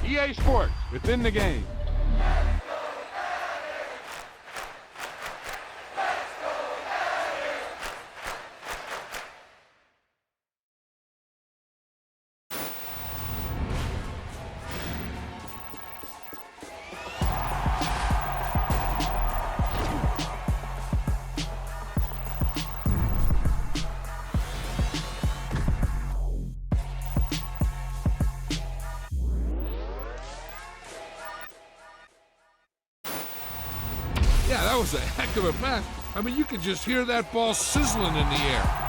EA Sports, within the game. Yeah, that was a heck of a pass. I mean, you could just hear that ball sizzling in the air.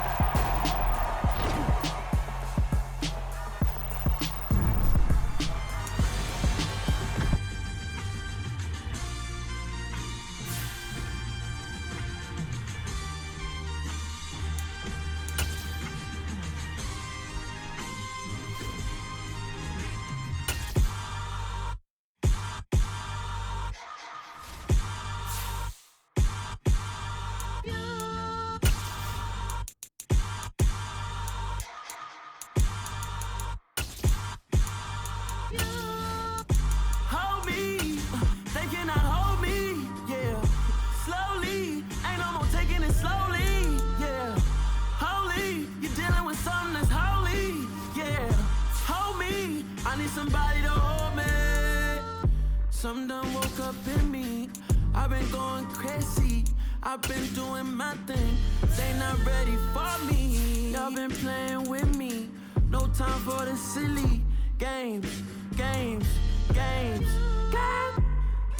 Somebody to hold me. Something done woke up in me. I've been going crazy. I've been doing my thing. They not ready for me. Y'all been playing with me. No time for the silly games.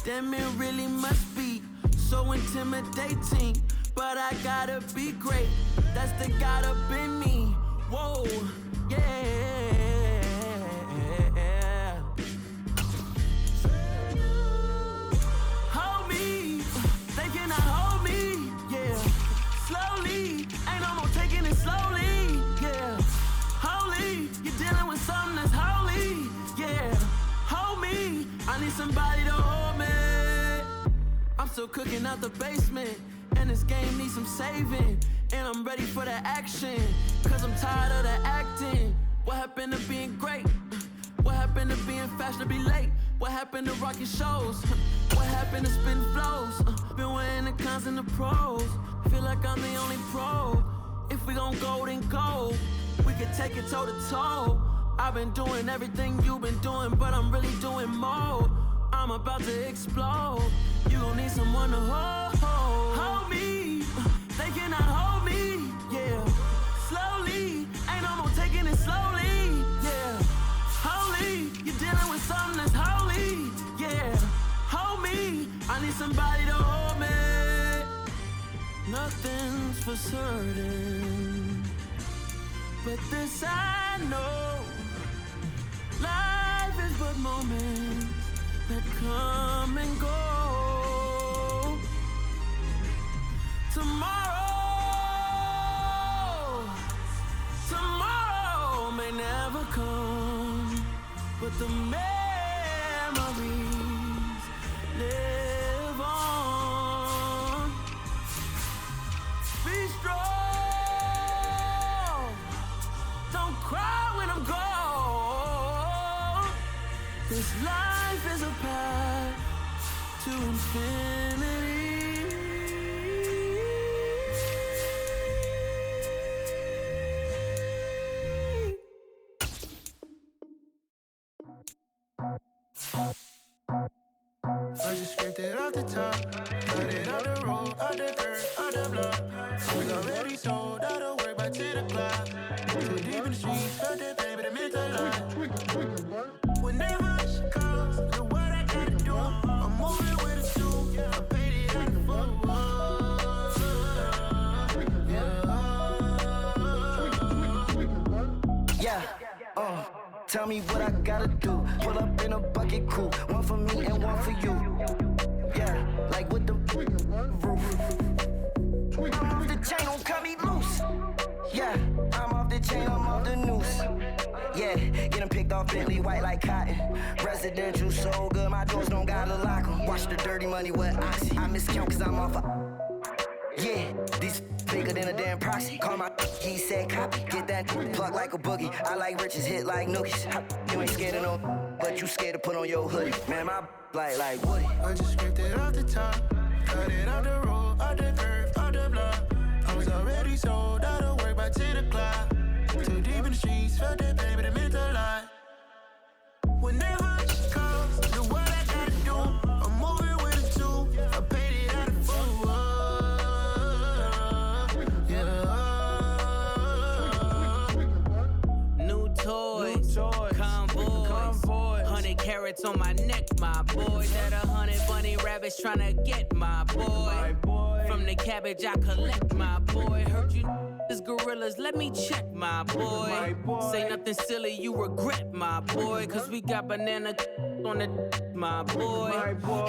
Damn, it really must be so intimidating. But I gotta be great. That's the God up in me. Whoa, yeah. Somebody to hold me. I'm still cooking out the basement, and this game needs some saving. And I'm ready for the action, cause I'm tired of the acting. What happened to being great? What happened to being fashionably late? What happened to rocking shows? What happened to spitting flows? Been weighing the cons and the pros. Feel like I'm the only pro. If we gon' go, then go. We could take it toe to toe. I've been doing everything you've been doing, but I'm really doing more. I'm about to explode. You gon' need someone to hold me. They cannot hold me, yeah. Slowly, ain't no more taking it slowly, yeah. Holy, you're dealing with something that's holy, yeah. Hold me, I need somebody to hold me. Nothing's for certain, but this I know. Life is but moments that come and go. Tomorrow may never come, but the memories live on. Be strong, don't cry when I'm gone. This life is a path to infinity. I just scraped it off the top, got it off the road, out the dirt, out the block. I was already sold out of work by 10 o'clock. Too deep in the streets, felt that pain, but it meant a lot. Whenever she calls, look what I gotta do. I'm moving with a suit, I paid it at the fuck. Yeah, tell me what I gotta do. Pull up in a bucket coupe, one for me and one for you. Yeah, like with the roof. I'm off the chain, don't cut me loose. Yeah, I'm off the chain, I'm off the noose. Yeah, getting picked off Bentley, white like cotton. Residential so good, my doors don't gotta lock 'em. Watch the dirty money with Oxy. I miscount cause I'm off a... Yeah, these bigger than a damn proxy. Call my he said copy. Get that plug like a boogie. I like riches, hit like nookies. You ain't scared of no, but you scared to put on your hoodie. Man, my like Woody. I just scraped it off the top, cut it off the road, off the curve, off the block. I was already sold out of work by 10 o'clock. Too deep in the streets, felt that pain, but it meant a lot. Whenever she calls, do what I gotta do. I'm moving with a two, I paid it out of full. Yeah. New toys, convoys, 100 carats on my neck, my boy. That 100 bunny rabbits tryna get my boy. From the cabbage I collect, my boy. Heard you is gorillas, let me check, my boy. Say nothing silly, you regret, my boy. Cause we got banana on the my boy.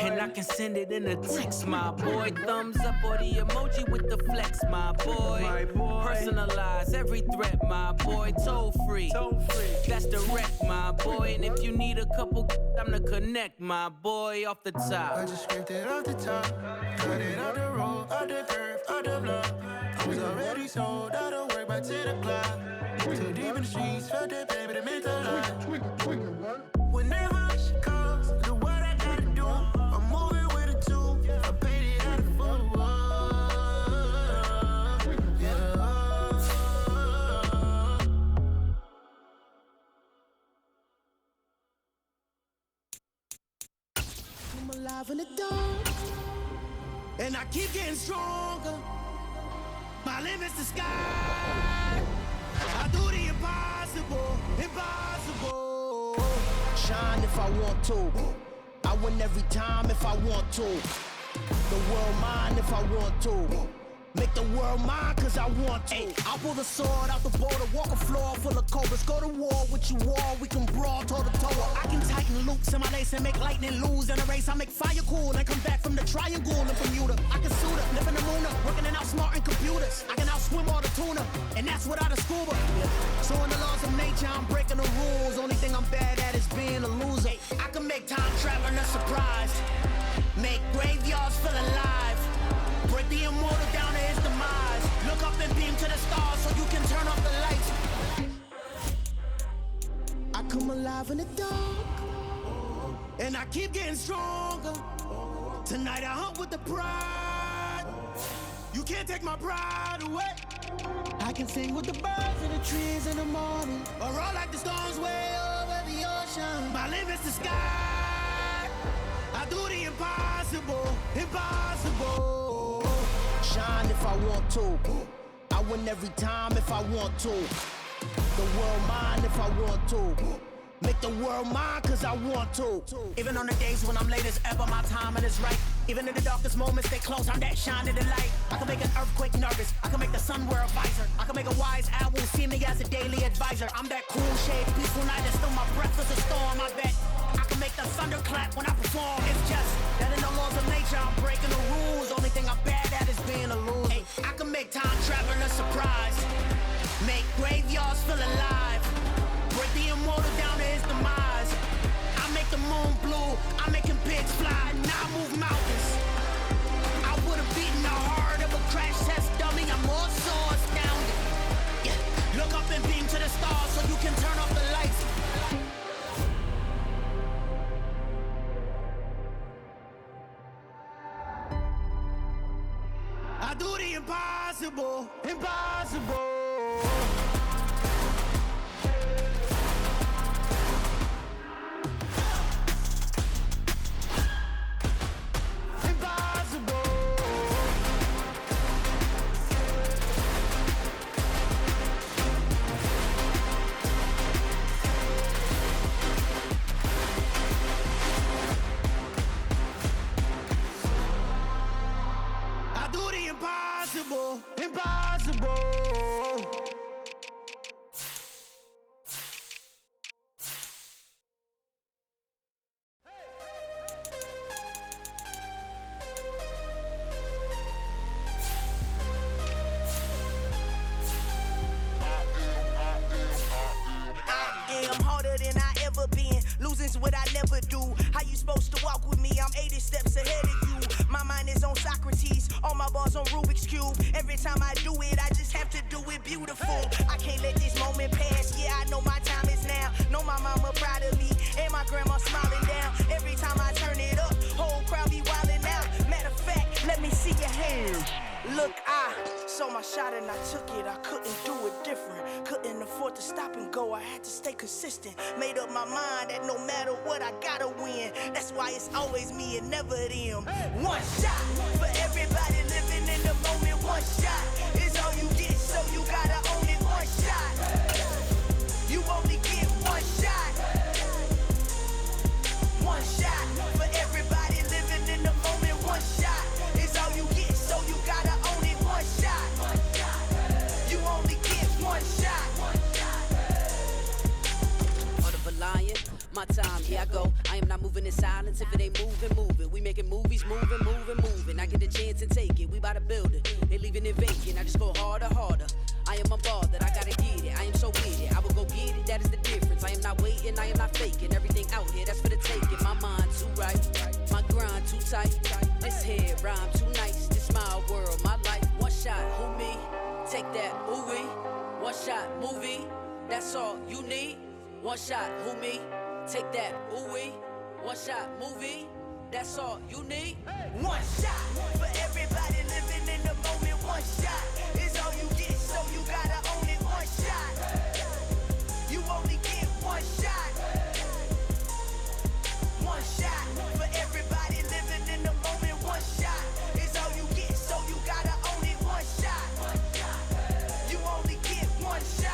And I can send it in a text, my boy. Thumbs up or the emoji with the flex, my boy. Personalize every threat, my boy. Toll free, that's direct, my boy. And if you need a couple, I'm the connect, my boy. Off the top, I just scraped it off the top, cut it off the road, off the curve, off the block. I was already sold out of work by 10 o'clock. Too deep in the streets, felt that pain, but it meant a lot. Whenever she calls, do what I gotta do. I'm moving with a two, I paid it out of full. Yeah. I'm alive in the dark, and I keep getting stronger. My limit's the sky. I do the impossible, impossible. Shine if I want to. I win every time if I want to. The world mine if I want to. Make the world mine cause I want to. I'll pull the sword out the border, walk a floor full of cobras. Go to war with you all, we can brawl toe to toe. I can tighten loops in my lace and make lightning lose in a race. I make fire cool and come back from the triangle in Bermuda. I can suit up, live in the moon up, working and outsmarting computers. I can outswim all the tuna, and that's without a scuba. So in the laws of nature, I'm breaking the rules. Only thing I'm bad at is being a loser. I can make time traveling a surprise, make graveyards feel alive. Break the immortal down to his demise. Look up and beam to the stars so you can turn off the lights. I come alive in the dark, and I keep getting stronger. Tonight I hunt with the pride. You can't take my pride away. I can sing with the birds and the trees in the morning, or roll like the storms way over the ocean. My limit's the sky. I do the impossible, impossible. Shine if I want to. I win every time if I want to. The world mine if I want to. Make the world mine cause I want to. Even on the days when I'm late as ever, my timing is right. Even in the darkest moments, they close, I'm that shining the light. I can make an earthquake nervous, I can make the sun wear a visor. I can make a wise owl see me as a daily advisor. I'm that cool shade, peaceful night, and still my breath is a storm, I bet. I can make the thunder clap when I perform. It's just that in the laws of nature, I'm breaking the rules. Only thing I'm bad at is being a loser. Hey, I can make time traveling a surprise, make graveyards feel alive. Break the immortal down to his demise. I make the moon blue, I'm making pigs fly, now I move mountains. I would've beaten the heart of a crash test dummy, I'm more so astounded. Yeah. Look up and beam to the stars so you can turn off the lights. I do the impossible, impossible. Impossible, impossible. I'm harder than I ever been. Losing's what I never do. How you supposed to walk with me? I'm 80 steps ahead of you. My mind is on Socrates, all my bars on Rubik's Cube. Every time I do it, I just have to do it beautiful. I can't let this moment pass. Yeah, I know my time is now. Know my mama proud of me, and my grandma smiling down. Every time I turn it up, whole crowd be wildin' out. Matter of fact, let me see your hands. Look, I saw my shot and I took it. I couldn't do it different. Couldn't afford to stop and go. I had to stay consistent. Made up my mind that no matter what, I gotta win. That's why it's always me and never them. One shot for everybody living in the moment. One shot is all you get, so you gotta own it. One shot. You only get one shot. One shot for everybody living in the moment. One shot is all you get, so you gotta own it. One shot. You only get one shot. Heart of a lion, my time, here I go. I am not moving in silence. If it ain't moving, move it. We making movies, moving. I get a chance and take it. We bout to build it. They leaving it vacant. I just go harder. I am a ball that I gotta get it. I am so with it. I will go get it. That is the difference. I am not waiting. I am not faking. Everything out here, that's for the taking. My mind too right. My grind too tight. This head rhyme too nice. This my world, my life. One shot, who me? Take that, ooh wee. One shot, movie. That's all you need. One shot, who me? Take that, ooh wee. One shot, movie. That's all you need. One shot for everybody living in the moment. One shot is all you get, so you gotta own it. One shot. You only get one shot. One shot for everybody living in the moment. One shot is all you get, so you gotta own it. One shot. You only get one shot.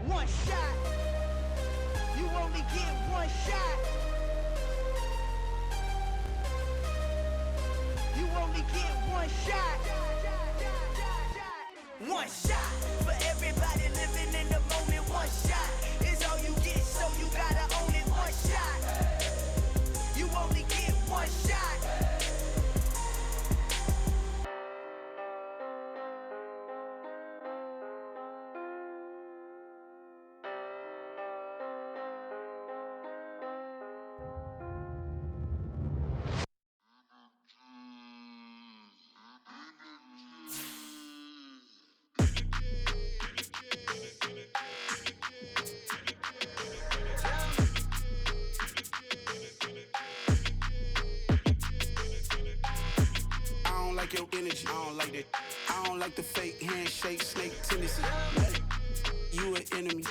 One shot. You only get one shot. You only get one shot. One shot for everybody living in the moment. One shot is all you get, so you gotta own it. One shot. You only get one shot. Your energy, I don't like that. I don't like the fake handshake, snake tendency. You an enemy.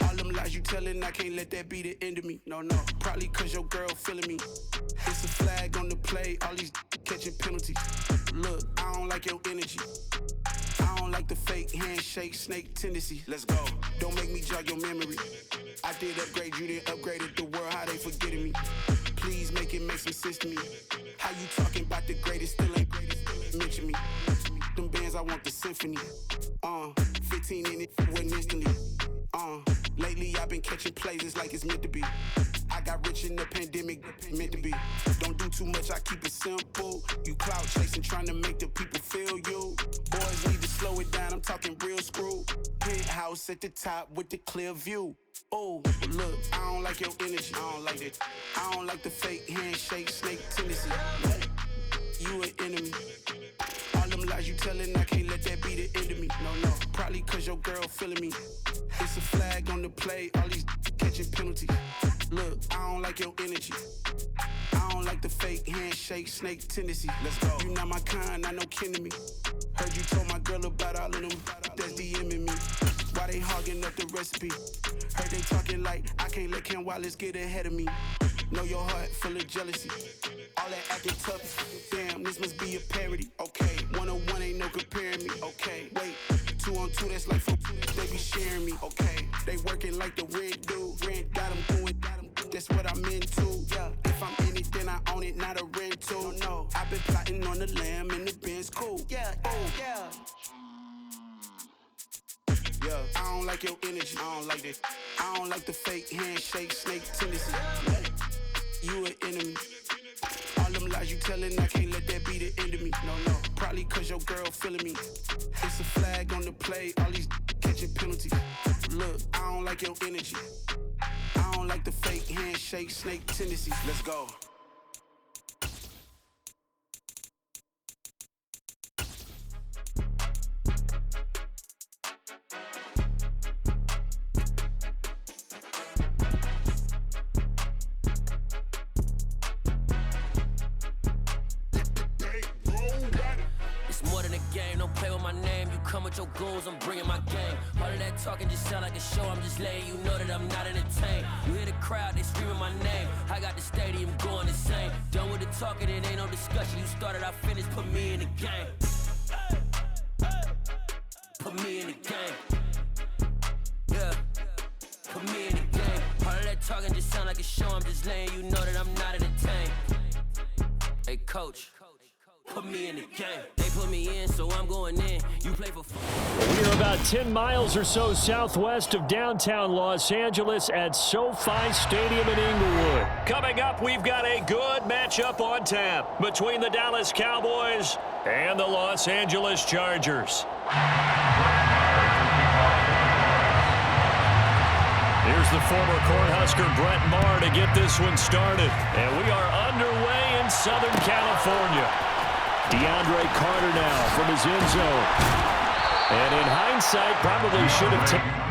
All them lies you telling, I can't let that be the end of me. No, probably cause your girl feeling me. It's a flag on the play, all these catching penalties. Look, I don't like your energy. I don't like the fake handshake, snake tendency. Let's go. Don't make me jog your memory. I did upgrade, you didn't upgrade it. The world, how they forgetting me. Please make it make some sense to me. How you talking about the greatest, still ain't greatest, mention me. Them bands, I want the symphony. 15 in it, wasn't instantly. Lately I've been catching plays, it's like it's meant to be. I got rich in the pandemic, meant to be. Don't do too much, I keep it simple. You clout chasing, trying to make the people feel you. Boys need to slow it down, I'm talking real screw. Penthouse at the top with the clear view. Oh, look, I don't like your energy, I don't like it. I don't like the fake handshake, snake tendency. You an enemy. All them lies you telling, I can't let that be the end of me. No, probably cause your girl feeling me. It's a flag on the play, all these catching penalties. Look, I don't like your energy. I don't like the fake handshake, snake tendency. Let's go. You not my kind, not no kin to me. Heard you told my girl about all of them that's DMing me. Why they hogging up the recipe? Heard they talking like I can't let Ken Wallace get ahead of me. Know your heart full of jealousy. All that acting tough. Damn, this must be a parody. Okay, 1-on-1 ain't no comparing me. Okay, wait, 2-on-2 that's like 4. They be sharing me. Okay, they working like the rent do. Rent got them going. That's what I'm into. Yeah, if I'm in it, then I own it, not a rental. No, I've been plotting on the lamb and the Benz cool. Yeah. Yeah, I don't like your energy, I don't like that. I don't like the fake handshake, snake tendency. You an enemy. All them lies you telling, I can't let that be the end of me. No, probably cause your girl feeling me. It's a flag on the play, all these catching penalties. Look, I don't like your energy. I don't like the fake handshake, snake tendencies. Let's go. Come with your goons, I'm bringing my game. All of that talking just sound like a show. I'm just letting you know that I'm not entertained. You hear the crowd, they screaming my name. I got the stadium going insane. Done with the talking, it ain't no discussion. You started, I finished, put me in the game. Put me in the game. Yeah, put me in the game. All of that talking just sound like a show. I'm just letting you know that I'm not entertained. Hey, coach. Put me in the game. They put me in, so I'm going in. You play for fun. We are about 10 miles or so southwest of downtown Los Angeles at SoFi Stadium in Inglewood. Coming up, we've got a good matchup on tap between the Dallas Cowboys and the Los Angeles Chargers. Here's the former Cornhusker Brett Maher to get this one started. And we are underway in Southern California. DeAndre Carter now from his end zone. And in hindsight, probably should have taken.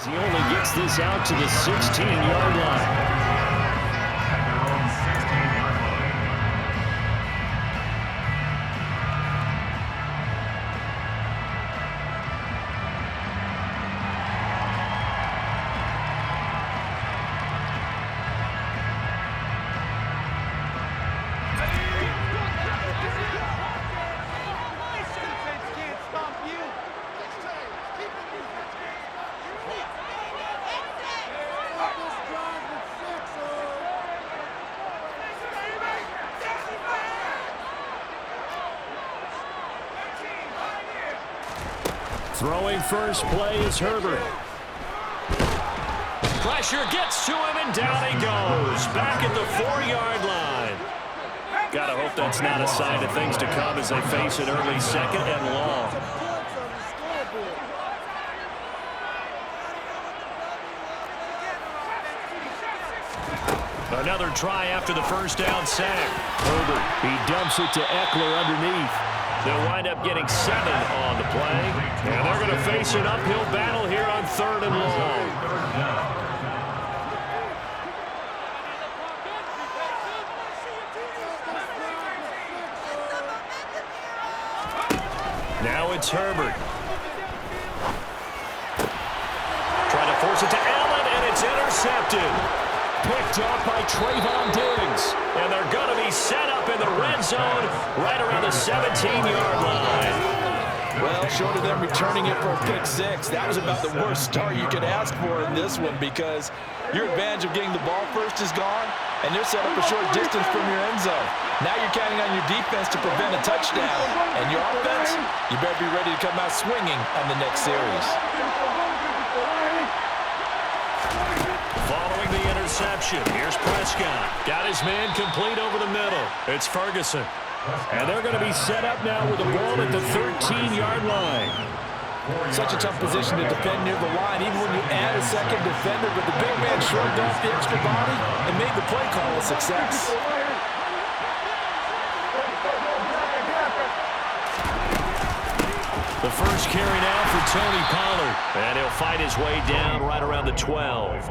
He only gets this out to the 16-yard line. Throwing first play is Herbert. Pressure gets to him, and down he goes. Back at the 4-yard line. Gotta hope that's not a sign of things to come as they face an early second and long. Another try after the first down sack. Herbert, he dumps it to Eckler underneath. They'll wind up getting 7 on the play. And they're going to face an uphill battle here on 3rd and long. Now it's Herbert. Trying to force it to Allen, and it's intercepted. Picked off by Trayvon Diggs. And they're going to be set up in the red zone right around the 17-yard line. Well, short of them returning it for a pick 6, that was about the worst start you could ask for in this one because your advantage of getting the ball first is gone, and they're set up a short distance from your end zone. Now you're counting on your defense to prevent a touchdown. And your offense, you better be ready to come out swinging on the next series. Following the interception, here's Prescott. Got his man complete over the middle. It's Ferguson. And they're going to be set up now with the ball at the 13-yard line. Such a tough position to defend near the line, even when you add a second defender, but the big man shrugged off the extra body and made the play call a success. The first carry now for Tony Pollard. And he'll fight his way down right around the 12.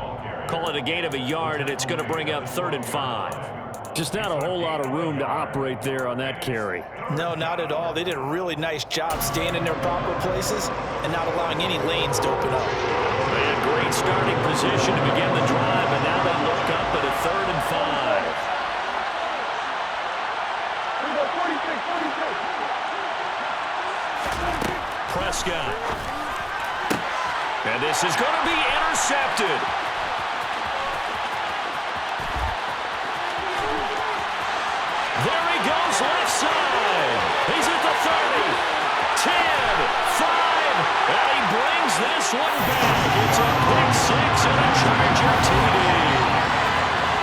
Call it a gain of a yard, and it's going to bring up 3rd and 5. Just not a whole lot of room to operate there on that carry. No, not at all. They did a really nice job staying in their proper places and not allowing any lanes to open up. They had great starting position to begin the drive, and now they look up at a 3rd and 5. Prescott. And this is going to be intercepted. There he goes, left side. He's at the 30, 10, 5, and he brings this one back. It's a pick 6 and a Charger TD.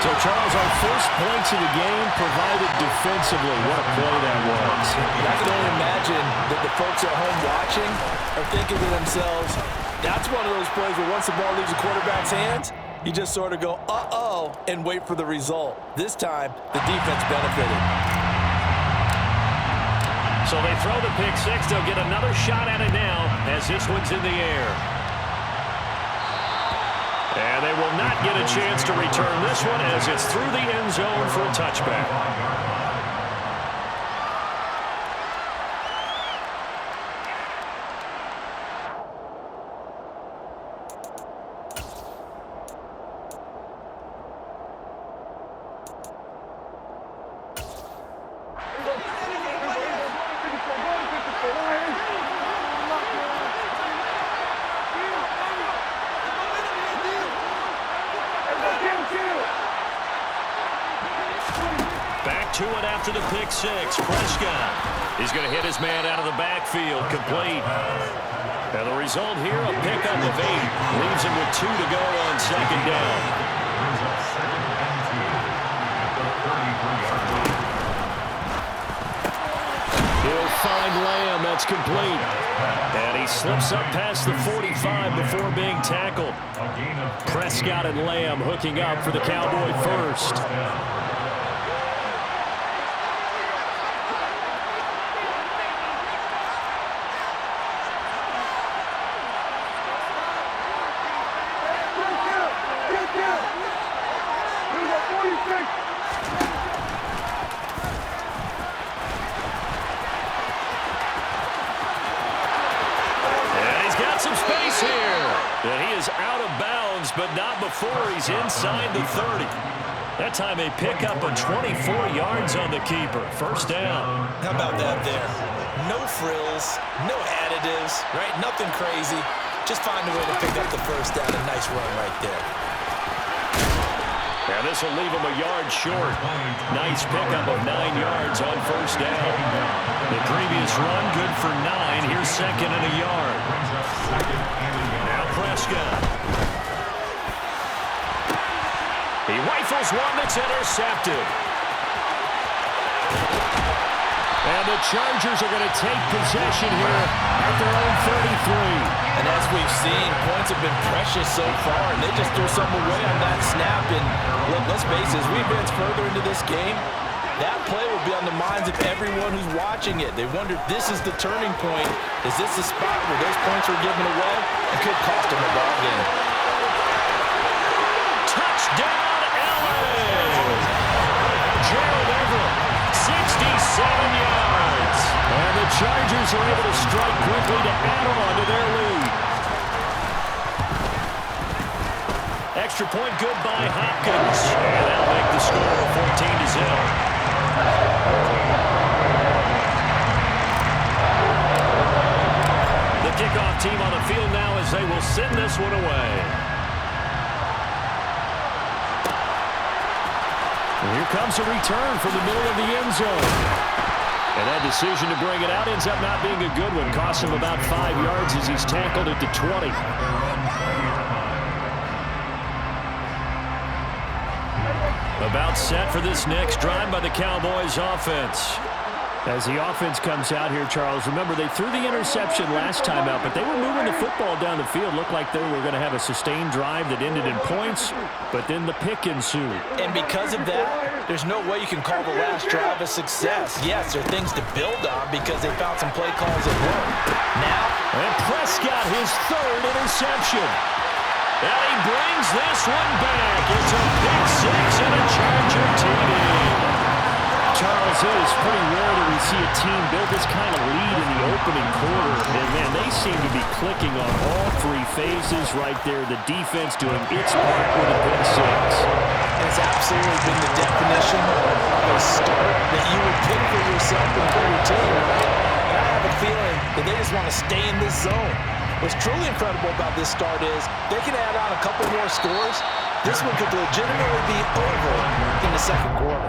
So, Charles, our first points of the game provided defensively. What a play that was. I can only imagine that the folks at home watching are thinking to themselves, that's one of those plays where once the ball leaves the quarterback's hands, you just sort of go, uh-oh, and wait for the result. This time, the defense benefited. So they throw the pick 6. They'll get another shot at it now as this one's in the air. And they will not get a chance to return this one as it's through the end zone for a touchback. To it after the pick 6. Prescott is going to hit his man out of the backfield, complete. And the result here, a pickup of 8. Leaves him with 2 to go on 2nd down. He'll find Lamb. That's complete. And he slips up past the 45 before being tackled. Prescott and Lamb hooking up for the Cowboy first. And he is out of bounds, but not before he's inside the 30. That time a pickup of 24 yards on the keeper. First down. How about that there? No frills, no additives, right? Nothing crazy. Just find a way to pick up the first down. A nice run right there. And this will leave him a yard short. Nice pickup of 9 yards on first down. The previous run good for 9. Here's 2nd and a yard. Now Prescott. He rifles one that's intercepted. And the Chargers are going to take possession here at their own 33. And as we've seen, points have been precious so far, and they just threw something away on that snap. And let's face it, as we advance further into this game, that play will be on the minds of everyone who's watching it. They wonder, this is the turning point. Is this the spot where those points were given away? It could cost them a ball game. Touchdown, LA! Gerald Everett, 67 yards. And the Chargers are able to strike quickly to add on to their lead. Extra point good by Hopkins. And that'll make the score 14-0. The kickoff team on the field now as they will send this one away. And here comes a return from the middle of the end zone. And that decision to bring it out ends up not being a good one. Costs him about 5 yards as he's tackled at the 20. About set for this next drive by the Cowboys offense. As the offense comes out here, Charles, remember they threw the interception last time out, but they were moving the football down the field. Looked like they were going to have a sustained drive that ended in points, but then the pick ensued. And because of that, there's no way you can call the last drive a success. Yes, there are things to build on because they found some play calls that work. Now, and Prescott, his third interception. And he brings this one back. It's a pick six and a Charger TD. Charles, it is pretty rare that we see a team build this kind of lead in the opening quarter. And, man, they seem to be clicking on all three phases right there. The defense doing its part with a pick six. It's absolutely been the definition of a start that you would pick for yourself and for your team, right? And I have a feeling that they just want to stay in this zone. What's truly incredible about this start is they can add on a couple more scores. This one could legitimately be over in the second quarter.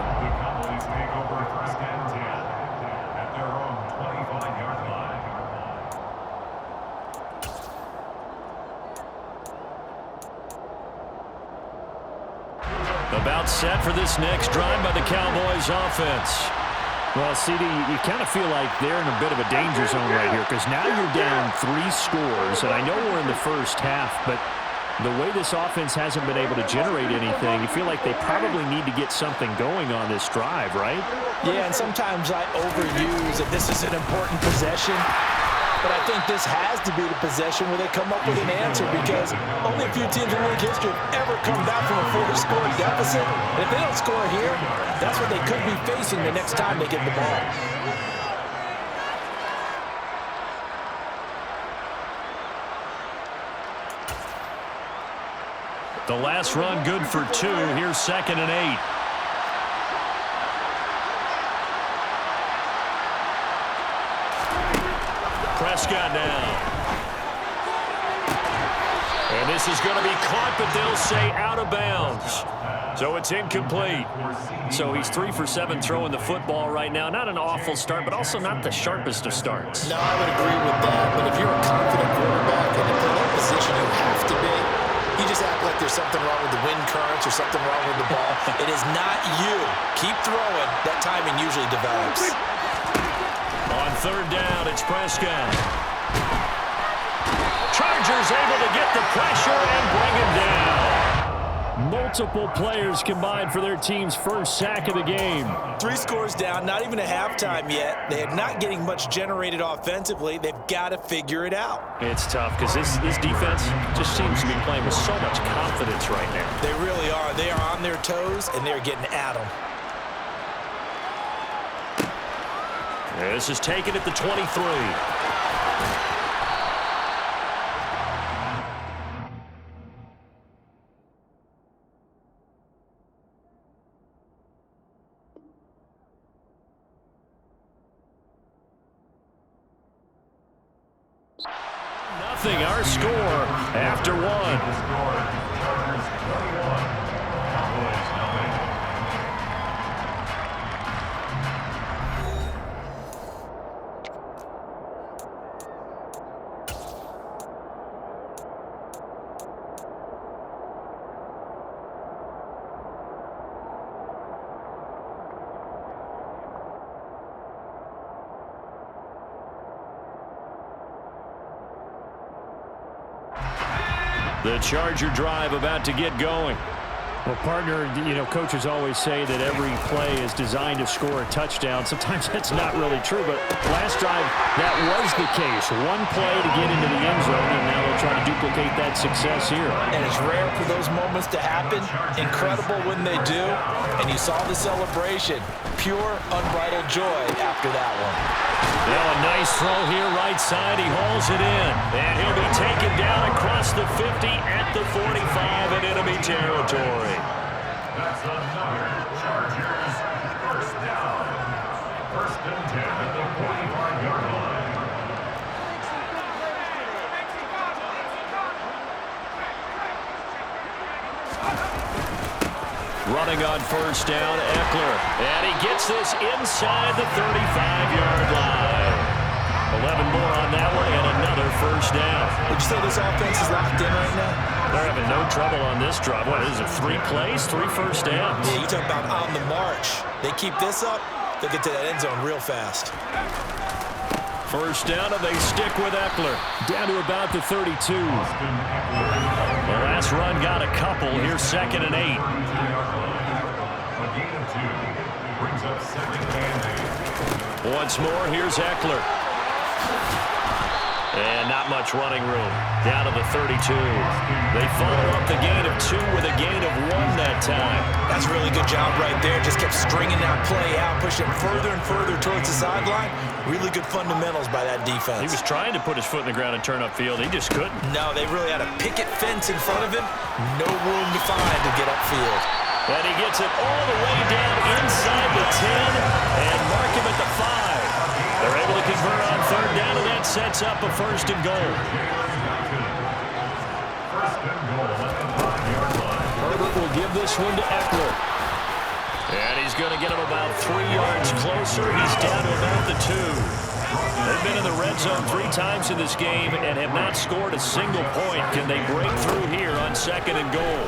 About set for this next drive by the Cowboys offense. Well, CD, you kind of feel like they're in a bit of a danger zone right here because now you're down 3 scores, and I know we're in the first half, but the way this offense hasn't been able to generate anything, you feel like they probably need to get something going on this drive, right? Yeah, and sometimes I overuse that this is an important possession. But I think this has to be the possession where they come up with an answer because only a few teams in league history have ever come back from a 4-score deficit. And if they don't score here, that's what they could be facing the next time they get the ball. The last run good for 2. Here's 2nd and 8. Prescott now. And this is going to be caught, but they'll say out of bounds. So it's incomplete. So he's 3 for 7 throwing the football right now. Not an awful start, but also not the sharpest of starts. No, I would agree with that. But if you're a confident quarterback and in that position you have to be, you just act like there's something wrong with the wind currents or something wrong with the ball. It is not you. Keep throwing. That timing usually develops. On 3rd down, it's Prescott. Chargers able to get the pressure and bring him down. Multiple players combined for their team's first sack of the game. 3 scores down, not even a halftime yet. They are not getting much generated offensively. They've got to figure it out. It's tough because this defense just seems to be playing with so much confidence right now. They really are. They are on their toes, and they're getting at them. This is taken at the 23. Nothing, our score after 1. The Charger drive about to get going. Well, partner, coaches always say that every play is designed to score a touchdown. Sometimes that's not really true, but last drive, that was the case. One play to get into the end zone, and now they'll try to duplicate that success here. And it's rare for those moments to happen. Incredible when they do. And you saw the celebration. Pure, unbridled joy after that one. Now a nice throw here, right side. He hauls it in. And he'll be taken down across the 50 at the 45 in enemy territory. That's another Chargers first down. First and 10 at the 45-yard line. Running on first down, Eckler. And he gets this inside the 35-yard line. 11 more on that one and another first down. Would you say this offense is locked in right now? They're having no trouble on this drive. What is it, 3 plays, 3 first downs? Yeah, you talk about on the march. They keep this up, they'll get to that end zone real fast. First down, and they stick with Eckler. Down to about the 32. The last run got a couple. Here's 2nd and 8. A gain of 2 brings up 2nd and 8. Once more, here's Eckler. And not much running room. Down to the 32. They follow up the gain of 2 with a gain of 1 that time. That's a really good job right there. Just kept stringing that play out, pushing it further and further towards the sideline. Really good fundamentals by that defense. He was trying to put his foot in the ground and turn upfield. He just couldn't. No, they really had a picket fence in front of him. No room to find to get upfield. And he gets it all the way down inside the 10 and mark him at the 5. They're able to convert on third down, and that sets up a first and goal. First and goal at the 5-yard line. Herbert will give this one to Eckler. And he's going to get him about 3 yards closer. He's down to about the 2. They've been in the red zone 3 times in this game and have not scored a single point. Can they break through here on 2nd and goal?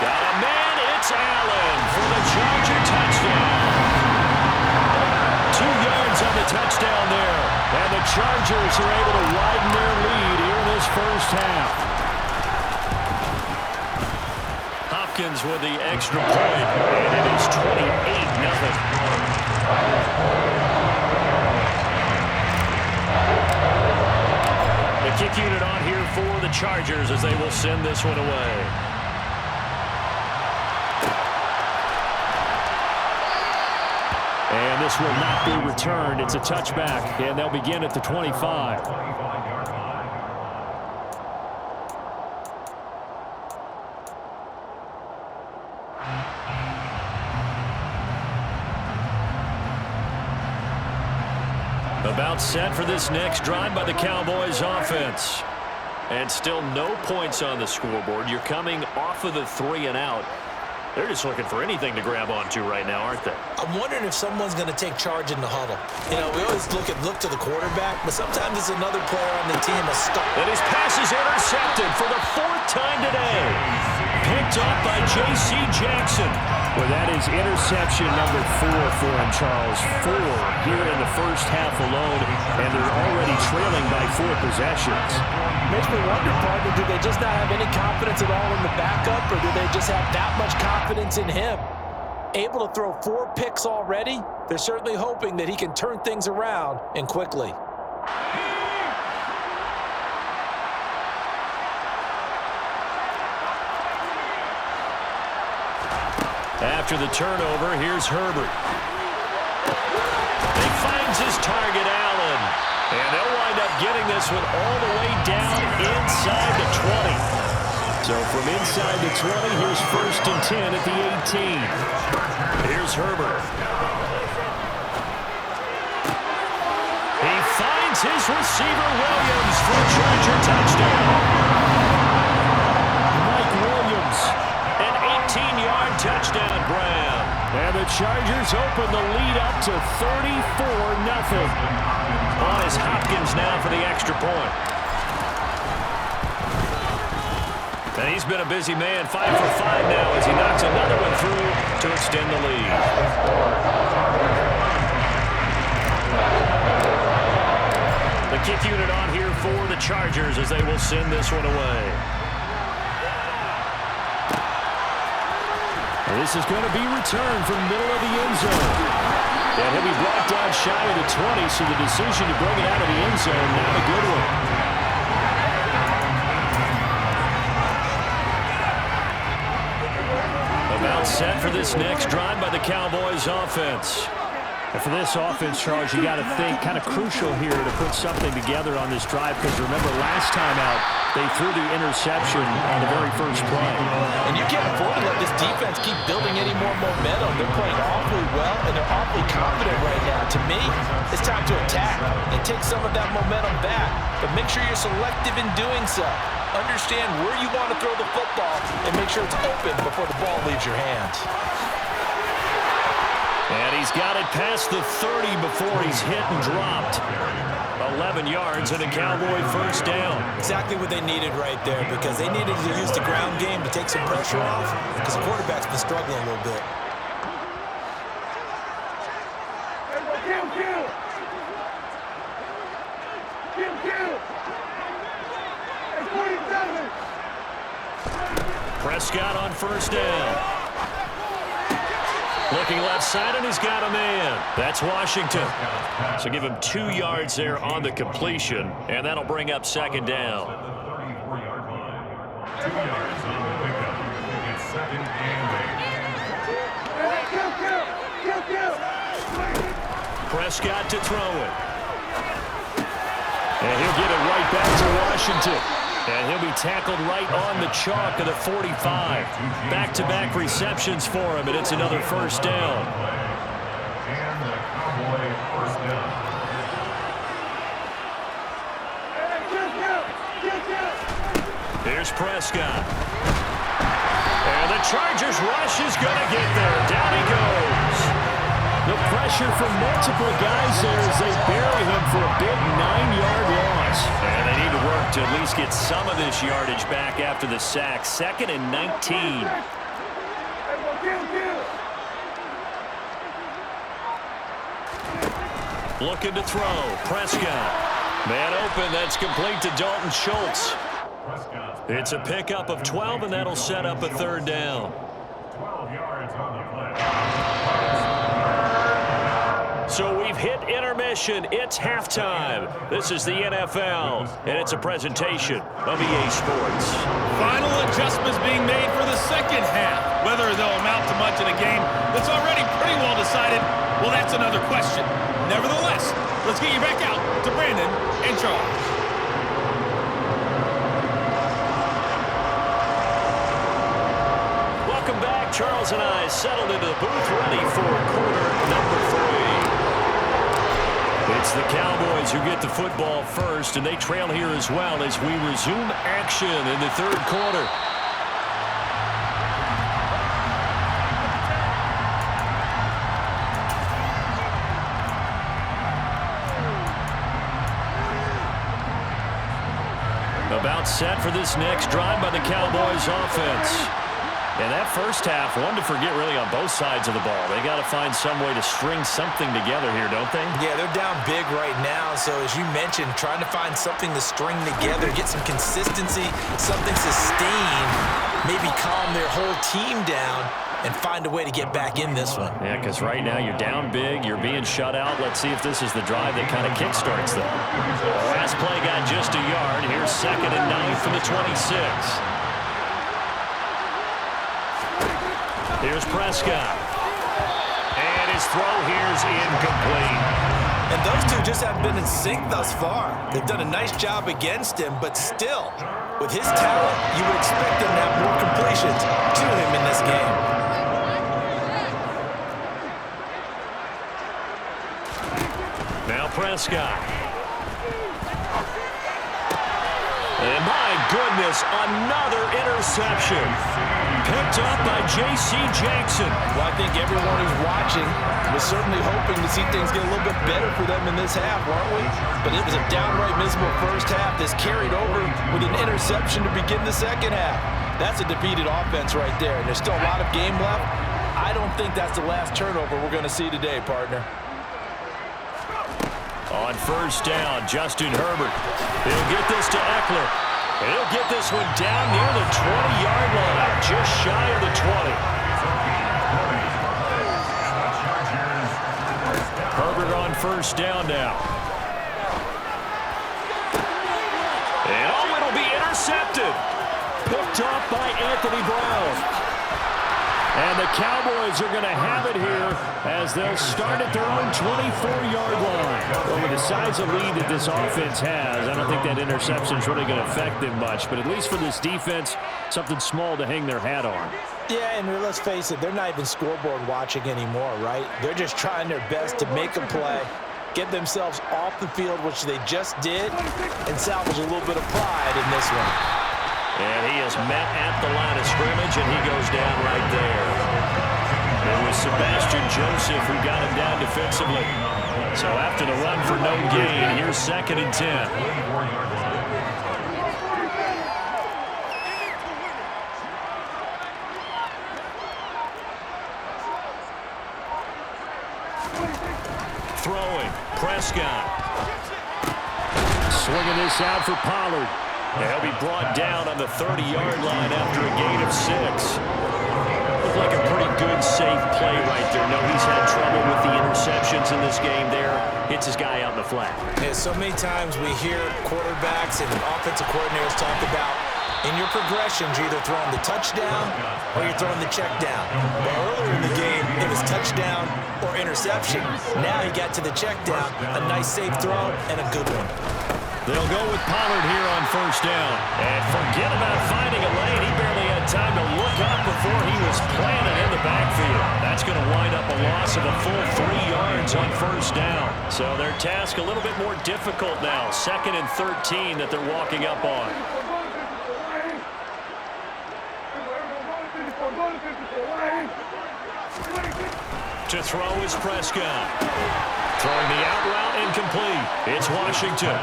Got a man, it's Allen for the Charger touchdown. 2 yards on the touchdown there. And the Chargers are able to widen their lead here in this first half. Hopkins with the extra point, and it is 28-0. The kick unit on here for the Chargers as they will send this one away. And this will not be returned. It's a touchback, and they'll begin at the 25. About set for this next drive by the Cowboys offense. And still no points on the scoreboard. You're coming off of the 3 and out. They're just looking for anything to grab onto right now, aren't they? I'm wondering if someone's going to take charge in the huddle. You know, we always look to the quarterback, but sometimes it's another player on the team. And his pass is intercepted for the 4th time today. Picked up by J.C. Jackson. Well, that is interception number 4 for him, Charles. 4 here in the first half alone, and they're already trailing by 4 possessions. Makes me wonder, partner, do they just not have any confidence at all in the backup, or do they just have that much confidence in him? Able to throw 4 picks already, they're certainly hoping that he can turn things around and quickly. After the turnover, here's Herbert. He finds his target, Allen. And they'll wind up getting this one all the way down inside the 20. So from inside the 20, here's 1st and 10 at the 18. Here's Herbert. He finds his receiver, Williams, for a Charger touchdown. Mike Williams, an 18-yard touchdown grab. And the Chargers open the lead up to 34-0. On is Hopkins now for the extra point. And he's been a busy man, 5 for 5 now as he knocks another one through to extend the lead. The The kick unit on here for the Chargers as they will send this one away. This is going to be returned from the middle of the end zone. And he'll be brought down shy of the 20, so the decision to bring it out of the end zone, not a good one. About set for this next drive by the Cowboys offense. And for this offense, Charles, you got to think kind of crucial here to put something together on this drive, because remember last time out they threw the interception on the very first play. And you can't afford to let this defense keep building any more momentum. They're playing awfully well, and they're awfully confident right now. To me, it's time to attack and take some of that momentum back. But make sure you're selective in doing so. Understand where you want to throw the football and make sure it's open before the ball leaves your hands. And he's got it past the 30 before he's hit and dropped. 11 yards and a Cowboy first down. Exactly what they needed right there, because they needed to use the ground game to take some pressure off, because the quarterback's been struggling a little bit. Prescott on first down. Looking left side, and he's got a man. That's Washington. So give him 2 yards there on the completion, and that'll bring up second down. 2 yards on the pickup. It's 2nd and 8. Prescott to throw it. And he'll get it right back to Washington. And he'll be tackled right on the chalk of the 45. Back-to-back receptions for him, and it's another first down. And the Cowboy first down. Here's Prescott. And the Chargers rush is going to get there. Down he goes. The pressure from multiple guys there as they bury him for a big 9-yard loss. And they need to work to at least get some of this yardage back after the sack. 2nd and 19. Looking to throw. Prescott. Man open. That's complete to Dalton Schultz. It's a pickup of 12, and that'll set up a third down. 12 yards on the play. So we've hit intermission. It's halftime. This is the NFL, and it's a presentation of EA Sports. Final adjustments being made for the second half. Whether they'll amount to much in a game that's already pretty well decided, well, that's another question. Nevertheless, let's get you back out to Brandon and Charles. Welcome back. Charles and I settled into the booth, ready for quarter number 3. It's the Cowboys who get the football first, and they trail here as well as we resume action in the third quarter. About set for this next drive by the Cowboys offense. And that first half, one to forget really on both sides of the ball. They got to find some way to string something together here, don't they? Yeah, they're down big right now. So as you mentioned, trying to find something to string together, get some consistency, something sustained, maybe calm their whole team down and find a way to get back in this one. Yeah, because right now you're down big, you're being shut out. Let's see if this is the drive that kind of kickstarts them. Last play got just a yard. Here's 2nd and 9 from the 26. Here's Prescott. And his throw here's incomplete. And those two just haven't been in sync thus far. They've done a nice job against him, but still, with his talent, you would expect him to have more completions to him in this game. Now Prescott. And my goodness, another interception. Picked up by J.C. Jackson. Well, I think everyone who's watching was certainly hoping to see things get a little bit better for them in this half, weren't we? But it was a downright miserable first half that's carried over with an interception to begin the second half. That's a defeated offense right there, and there's still a lot of game left. I don't think that's the last turnover we're going to see today, partner. On first down, Justin Herbert. He'll get this to Eckler. He'll get this one down near the 20-yard line, just shy of the 20. Herbert on first down now. And oh, it'll be intercepted. Picked off by Anthony Brown. And the Cowboys are going to have it here as they'll start at their own 24-yard line. Well, with the size of lead that this offense has, I don't think that interception is really going to affect them much. But at least for this defense, something small to hang their hat on. Yeah, and let's face it, they're not even scoreboard watching anymore, right? They're just trying their best to make a play, get themselves off the field, which they just did, and salvage a little bit of pride in this one. And he is met at the line of scrimmage, and he goes down right there. It was Sebastian Joseph who got him down defensively. So after the run for no gain, here's 2nd and 10. Throwing, Prescott. Swinging this out for Pollard. He'll be brought down on the 30-yard line after a gain of 6. Looked like a pretty good, safe play right there. No, he's had trouble with the interceptions in this game there. Hits his guy out in the flat. Yeah, so many times we hear quarterbacks and offensive coordinators talk about in your progressions, you're either throwing the touchdown or you're throwing the check down. But earlier in the game, it was touchdown or interception. Now he got to the check down, a nice safe throw, and a good one. They'll go with Pollard here on first down. And forget about finding a lane. He barely had time to look up before he was planted in the backfield. That's going to wind up a loss of a full 3 yards on first down. So their task a little bit more difficult now. 2nd and 13 that they're walking up on. To throw is Prescott. Throwing the out route incomplete. It's Washington.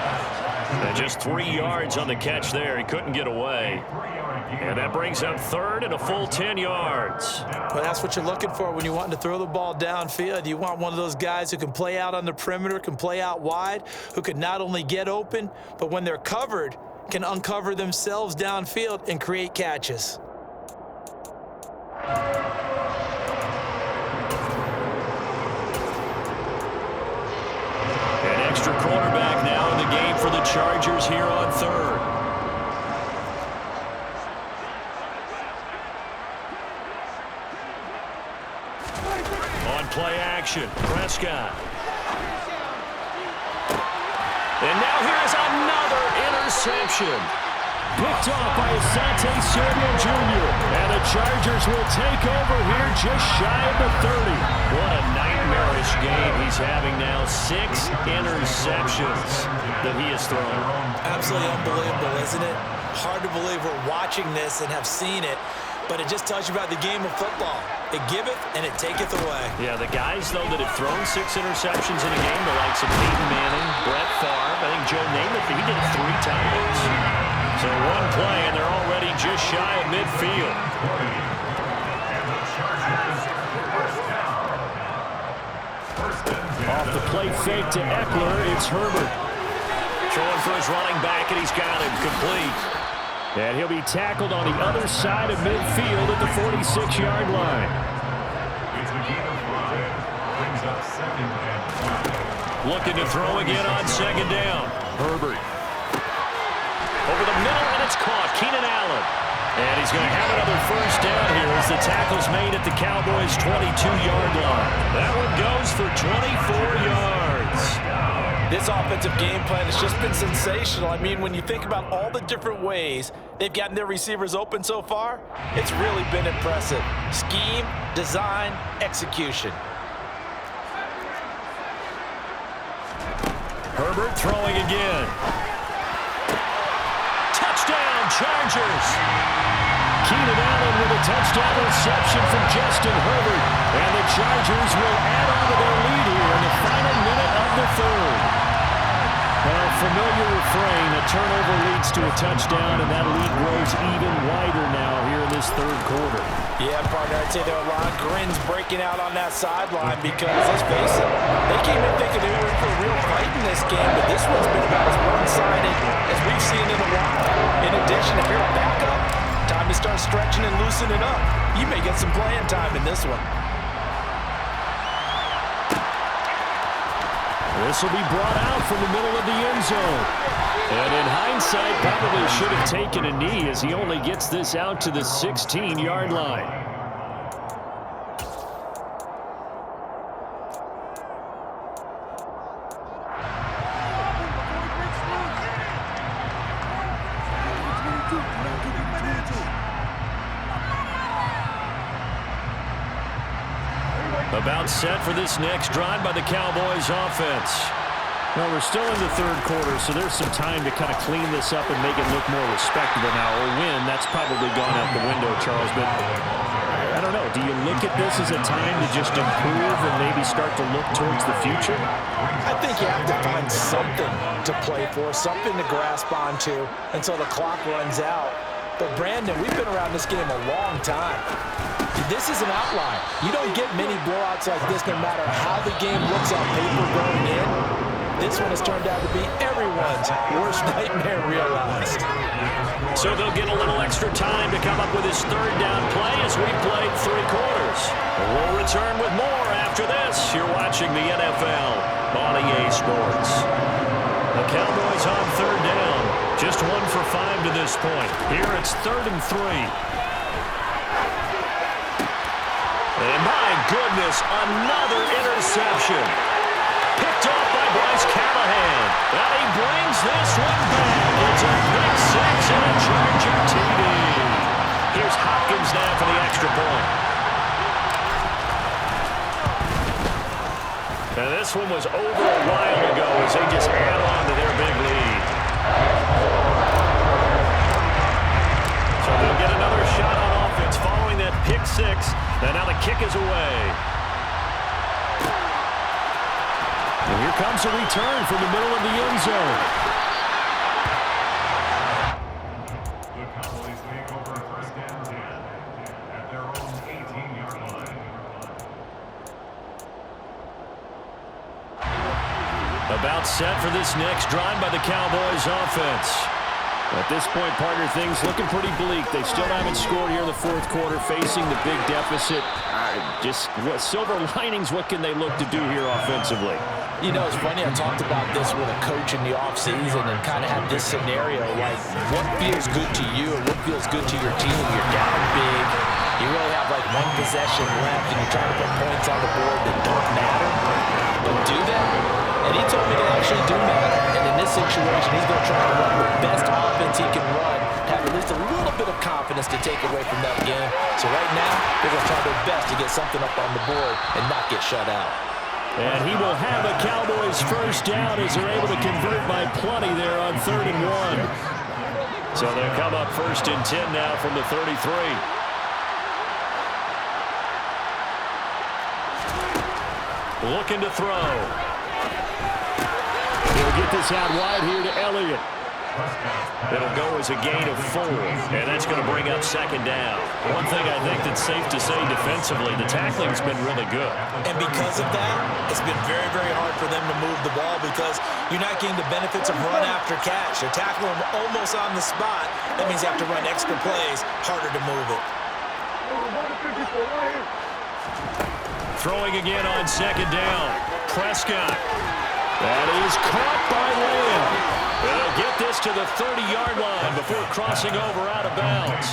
And just 3 yards on the catch there. He couldn't get away. And that brings up 3rd and a full 10 yards. Well, that's what you're looking for when you're wanting to throw the ball downfield. You want one of those guys who can play out on the perimeter, can play out wide, who can not only get open, but when they're covered, can uncover themselves downfield and create catches. An extra quarterback now in the game for the Chargers here on 3rd. On play action, Prescott. And now here's another interception. Picked off by Asante Samuel Jr. And the Chargers will take over here just shy of the 30. What a nightmarish game he's having now. 6 interceptions that he has thrown. Absolutely unbelievable, isn't it? Hard to believe we're watching this and have seen it, but it just tells you about the game of football. It giveth and it taketh away. Yeah, the guys, though, that have thrown 6 interceptions in a game, the likes of Peyton Manning, Brett Favre, I think Joe Namath, he did it 3 times. So one play, and they're already just shy of midfield. Off the play fake to Eckler, it's Herbert. Throwing for his running back, and he's got him complete. And he'll be tackled on the other side of midfield at the 46-yard line. Looking to throw again on 2nd down. Herbert. Over the middle, and it's caught. Keenan Allen. And he's going to have another first down here as the tackle's made at the Cowboys' 22-yard line. That one goes for 24 yards. This offensive game plan has just been sensational. I mean, when you think about all the different ways they've gotten their receivers open so far, it's really been impressive. Scheme, design, execution. Herbert throwing again. Touchdown, Chargers. Keenan Allen with a touchdown reception from Justin Herbert. And the Chargers will add on to their lead here in the final minute of the 3rd. Well, familiar refrain, a turnover leads to a touchdown, and that lead grows even wider now here in this third quarter. Yeah, partner, I'd say there are a lot of grins breaking out on that sideline because, let's face it, they came in thinking they were in for a real fight in this game, but this one's been about as one-sided as we've seen in a while. In addition, if you're a backup, time to start stretching and loosening up. You may get some playing time in this one. This will be brought out from the middle of the end zone. And in hindsight, probably should have taken a knee as he only gets this out to the 16-yard line. About set for this next drive by the Cowboys offense. Well, we're still in the third quarter, so there's some time to kind of clean this up and make it look more respectable now. Or win, that's probably gone out the window, Charles. But I don't know. Do you look at this as a time to just improve and maybe start to look towards the future? I think you have to find something to play for, something to grasp onto until the clock runs out. But, Brandon, we've been around this game a long time. This is an outlier. You don't get many blowouts like this no matter how the game looks on paper going in. This one has turned out to be everyone's worst nightmare realized. So they'll get a little extra time to come up with his third down play as we played 3 quarters. We'll return with more after this. You're watching the NFL on EA Sports. The Cowboys on third down. Just 1 for 5 to this point. Here it's 3rd and 3. And my goodness, another interception. Picked off by Bryce Callahan. And he brings this one back. It's a big 6 and a Charger TD. Here's Hopkins now for the extra point. And this one was over a while ago as they just add on to their big lead. So they'll get another shot on offense following that pick 6. And now the kick is away. And here comes a return from the middle of the end zone. The Cowboys take over 1st and 10 at their own 18-yard line. About set for this next drive by the Cowboys offense. At this point, partner, things looking pretty bleak. They still haven't scored here in the 4th quarter, facing the big deficit. Just what silver linings, what can they look to do here offensively? You know, it's funny, I talked about this with a coach in the offseason and kind of had this scenario, like what feels good to you and what feels good to your team. You're down big, you really have like 1 possession left, and you're trying to put points on the board that don't matter. But do that? And he told me they actually do matter. And in this situation, he's going to try to run the best offense he can run, have at least a little bit of confidence to take away from that game. So right now, they're going to try their best to get something up on the board and not get shut out. And he will have a Cowboys first down as they're able to convert by plenty there on 3rd and 1. So they'll come up 1st and 10 now from the 33. Looking to throw. He'll get this out wide here to Elliott. It'll go as a gain of 4, and that's going to bring up 2nd down. One thing I think that's safe to say defensively, the tackling's been really good. And because of that, it's been very, very hard for them to move the ball because you're not getting the benefits of run after catch. They're tackling them almost on the spot. That means you have to run extra plays, harder to move it. Throwing again on 2nd down. Prescott. That is caught by Lamb. They'll get this to the 30-yard line before crossing over out of bounds.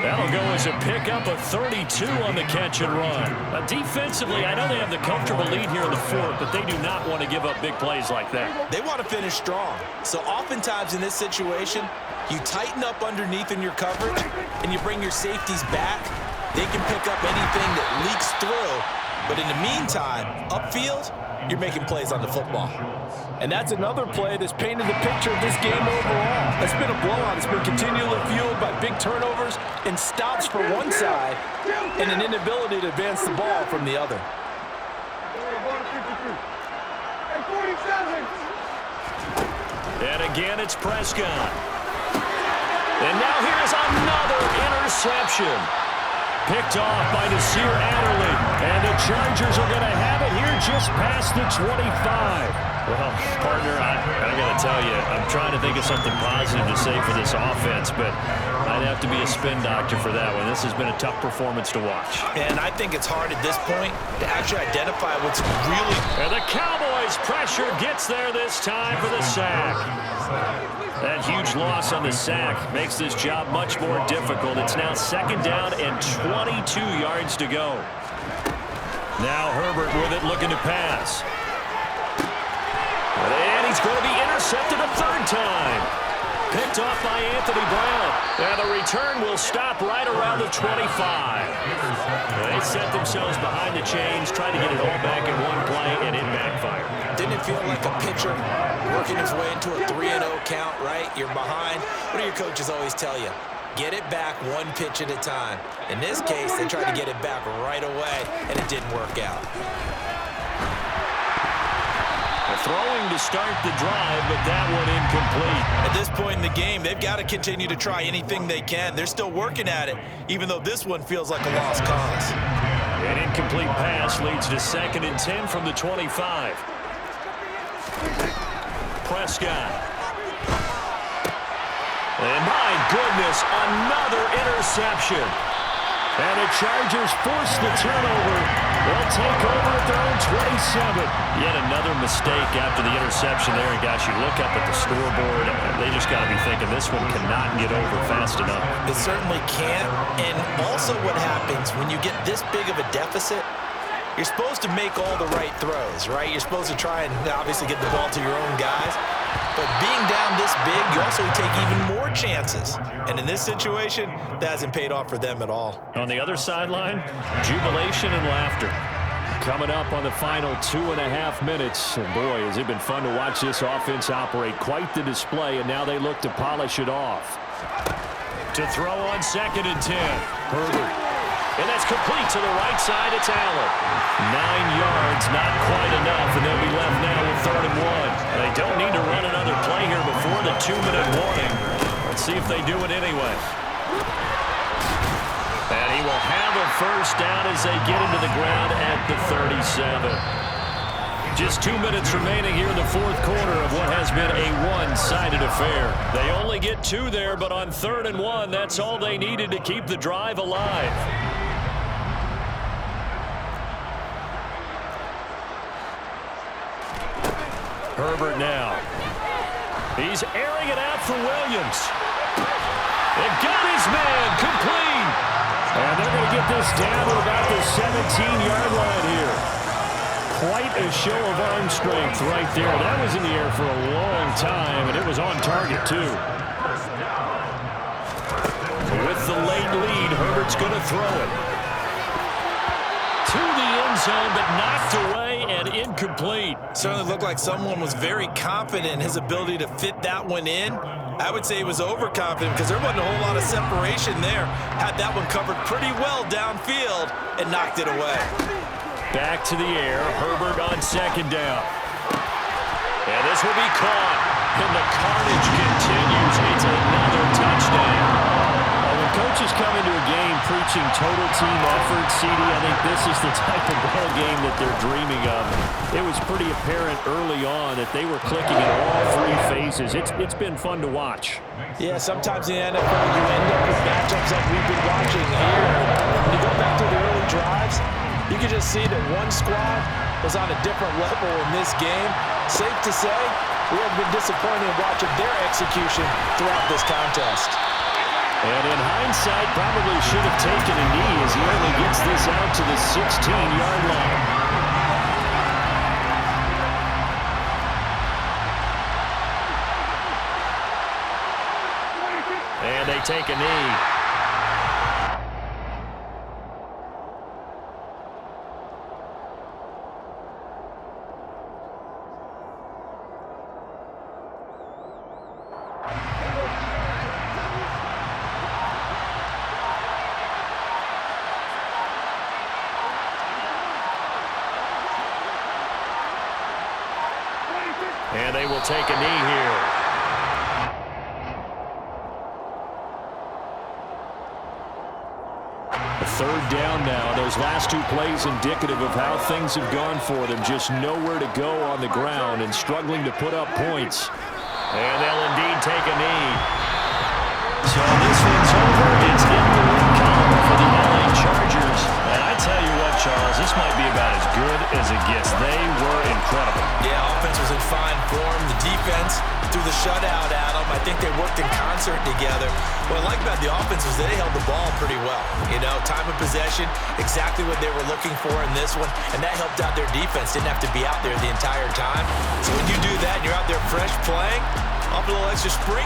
That'll go as a pickup of 32 on the catch and run. Defensively, I know they have the comfortable lead here in the 4th, but they do not want to give up big plays like that. They want to finish strong. So oftentimes in this situation, you tighten up underneath in your coverage, and you bring your safeties back. They can pick up anything that leaks through. But in the meantime, upfield, you're making plays on the football. And that's another play that's painted the picture of this game overall. It's been a blowout. It's been continually fueled by big turnovers and stops for one side and an inability to advance the ball from the other. And again, it's Prescott. And now here's another interception. Picked off by Nasir Adderley. And the Chargers are going to have it here just past the 25. Well, partner, I got to tell you, I'm trying to think of something positive to say for this offense, but I'd have to be a spin doctor for that one. This has been a tough performance to watch. And I think it's hard at this point to actually identify what's really... And the Cowboys' pressure gets there this time for the sack. That huge loss on the sack makes this job much more difficult. It's now 2nd down and 22 yards to go. Now Herbert with it, looking to pass. And he's going to be intercepted a 3rd time. Picked off by Anthony Brown. And the return will stop right around the 25. They set themselves behind the chains, trying to get it all back in one play, and it backfired. Didn't it feel like a pitcher working his way into a 3-0 count, right? You're behind. What do your coaches always tell you? Get it back one pitch at a time. In this case, they tried to get it back right away, and it didn't work out. Throwing to start the drive, but that one incomplete. At this point in the game, they've got to continue to try anything they can. They're still working at it, even though this one feels like a lost cause. An incomplete pass leads to 2nd and 10 from the 25. Prescott. And my goodness, another interception. And the Chargers force the turnover. They'll take over at their own 27. Yet another mistake after the interception there. And gosh, you look up at the scoreboard, they just got to be thinking this one cannot get over fast enough. It certainly can't. And also what happens when you get this big of a deficit, you're supposed to make all the right throws, right? You're supposed to try and obviously get the ball to your own guys. But being down this big, you also take even more chances. And in this situation, that hasn't paid off for them at all. On the other sideline, jubilation and laughter. Coming up on the final 2.5 minutes. And boy, has it been fun to watch this offense operate. Quite the display, and now they look to polish it off. To throw on 2nd and 10. Herbert. And that's complete to the right side. It's Allen. 9 yards, not quite enough, and they'll be left now with 3rd and 1. They don't need to run another play here before the 2-minute warning. Let's see if they do it anyway. And he will have a 1st down as they get into the ground at the 37. Just 2 minutes remaining here in the 4th quarter of what has been a one-sided affair. They only get 2 there, but on 3rd and 1, that's all they needed to keep the drive alive. Herbert now. He's airing it out for Williams. They got his man complete. And they're going to get this down to about the 17-yard line here. Quite a show of arm strength right there. That was in the air for a long time, and it was on target, too. With the late lead, Herbert's going to throw it. To the end zone, but knocked away and incomplete. Certainly looked like someone was very confident in his ability to fit that one in. I would say he was overconfident because there wasn't a whole lot of separation there. Had that one covered pretty well downfield and knocked it away. Back to the air, Herbert on 2nd down. And this will be caught. And the carnage continues. It's another touchdown. When coaches come into a game preaching total team effort, CD, I think this is the type of ball game that they're dreaming of. It was pretty apparent early on that they were clicking in all 3 phases. It's been fun to watch. Yeah, sometimes in the NFL you end up with matchups like we've been watching here. When you go back to the early drives, you can just see that one squad was on a different level in this game. Safe to say, we have been disappointed in watching their execution throughout this contest. And in hindsight, probably should have taken a knee as he only gets this out to the 16-yard line. And they take a knee. And they will take a knee here. Third down now. Those last two plays indicative of how things have gone for them. Just nowhere to go on the ground and struggling to put up points. And they'll indeed take a knee. So this one's over. It's in the win column for the LA Chargers. And I tell you what, Charles, this might be about as good as it gets. They were incredible. Yeah, offense was in fine form. The defense threw the shutout at them. I think they worked in concert together. What I like about the offense is they held the ball pretty well. You know, time of possession, exactly what they were looking for in this one, and that helped out their defense. Didn't have to be out there the entire time. So when you do that and you're out there fresh playing, off a little extra spring,